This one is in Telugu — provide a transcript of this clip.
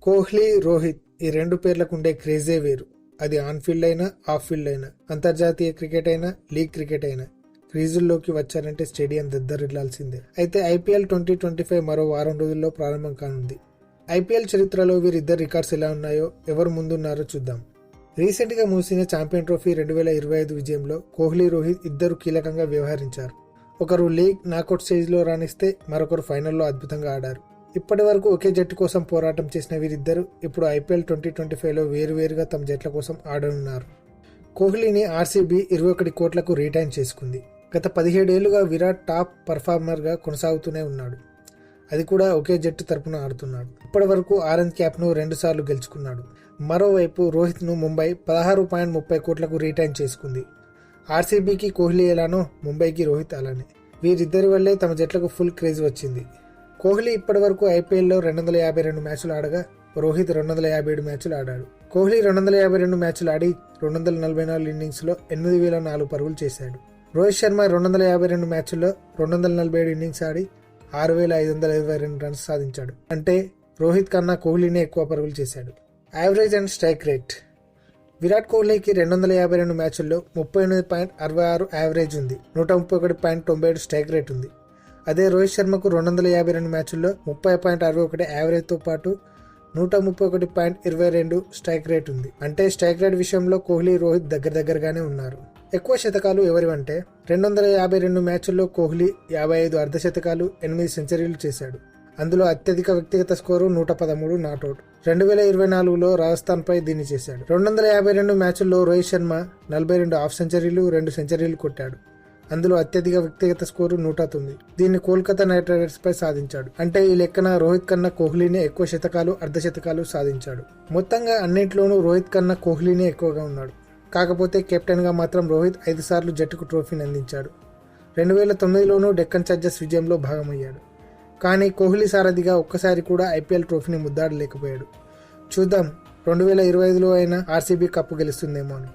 కోహ్లీ, రోహిత్ ఈ రెండు పేర్లకు ఉండే క్రేజే వేరు. అది ఆన్ ఫీల్డ్ అయినా ఆఫ్ ఫీల్డ్ అయినా, అంతర్జాతీయ క్రికెట్ అయినా లీగ్ క్రికెట్ అయినా క్రీజుల్లోకి వచ్చారంటే స్టేడియం దద్దరిల్లాల్సిందే. అయితే ఐపీఎల్ 2025 మరో వారం రోజుల్లో ప్రారంభం కానుంది. ఐపీఎల్ చరిత్రలో వీరిద్దరు రికార్డ్స్ ఎలా ఉన్నాయో, ఎవరు ముందున్నారో చూద్దాం. రీసెంట్ గా ముగిసిన ఛాంపియన్ ట్రోఫీ 2025 విజయంలో కోహ్లీ, రోహిత్ ఇద్దరు కీలకంగా వ్యవహరించారు. ఒకరు లీగ్ నాకౌట్ స్టేజ్ లో రాణిస్తే మరొకరు ఫైనల్లో అద్భుతంగా ఆడారు. ఇప్పటి వరకు ఒకే జట్టు కోసం పోరాటం చేసిన వీరిద్దరు ఇప్పుడు ఐపీఎల్ 2025లో వేరువేరుగా తమ జట్ల కోసం ఆడనున్నారు. కోహ్లీని ఆర్సీబీ 21 కోట్లకు రీటైన్ చేసుకుంది. గత 17 ఏళ్లుగా విరాట్ టాప్ పర్ఫార్మర్ గా కొనసాగుతూనే ఉన్నాడు. అది కూడా ఒకే జట్టు తరపున ఆడుతున్నాడు. ఇప్పటి వరకు ఆరెంజ్ క్యాప్ ను 2 సార్లు గెలుచుకున్నాడు. మరోవైపు రోహిత్ ను ముంబై 16.30 కోట్లకు రీటైన్ చేసుకుంది. ఆర్సీబీకి కోహ్లీ ఎలానో ముంబైకి రోహిత్ అలానే. వీరిద్దరి వల్లే తమ జట్లకు ఫుల్ క్రేజ్ వచ్చింది. కోహ్లీ ఇప్పటి వరకు ఐపీఎల్లో 252 మ్యాచ్లు ఆడగా రోహిత్ 257 మ్యాచ్లు ఆడాడు. కోహ్లీ 252 మ్యాచ్లు ఆడి 244 ఇన్నింగ్స్ లో 8004 పరుగులు చేశాడు. రోహిత్ శర్మ 252 మ్యాచ్ల్లో 247 ఇన్నింగ్స్ ఆడి 6522 రన్స్ సాధించాడు. అంటే రోహిత్ కన్నా కోహ్లీనే ఎక్కువ పరుగులు చేశాడు. Average and strike rate. Virat కోహ్లీకి 252 మ్యాచ్ల్లో 38.66 యావరేజ్ ఉంది. 131.97 స్ట్రైక్ రేట్ ఉంది. అదే రోహిత్ శర్మకు 252 మ్యాచ్ల్లో 30.61 యావరేజ్తో పాటు 131.22 స్ట్రైక్ రేట్ ఉంది. అంటే స్ట్రైక్ రేట్ విషయంలో కోహ్లీ, రోహిత్ దగ్గరగానే ఉన్నారు. ఎక్కువ శతకాలు ఎవరివంటే 252 మ్యాచ్ల్లో కోహ్లీ 55 అర్ధశతకాలు, 8 సెంచరీలు చేశాడు. అందులో అత్యధిక వ్యక్తిగత స్కోరు 113 నాట్అవుట్. 2024లో రాజస్థాన్ పై దీన్ని చేశాడు. 252 మ్యాచ్ల్లో రోహిత్ శర్మ 42 హాఫ్ సెంచరీలు, 2 సెంచరీలు కొట్టాడు. అందులో అత్యధిక వ్యక్తిగత స్కోరు 109. దీన్ని కోల్కతా నైట్ రైడర్స్ పై సాధించాడు. అంటే ఈ లెక్కన రోహిత్ కన్నా కోహ్లీనే ఎక్కువ శతకాలు, అర్ధశతకాలు సాధించాడు. మొత్తంగా అన్నింటిలోనూ రోహిత్ కన్నా కోహ్లీనే ఎక్కువగా ఉన్నాడు. కాకపోతే కెప్టెన్ గా మాత్రం రోహిత్ 5 సార్లు జట్టుకు ట్రోఫీని అందించాడు. 2009లోనూ డెక్కన్ చార్జర్స్ విజయంలో భాగమయ్యాడు. కానీ కోహ్లీ సారథిగా ఒక్కసారి కూడా ఐపీఎల్ ట్రోఫీని ముద్దాడలేకపోయాడు. చూద్దాం 2025లో అయినా ఆర్సీబీ కప్పు గెలుస్తుందేమో అని.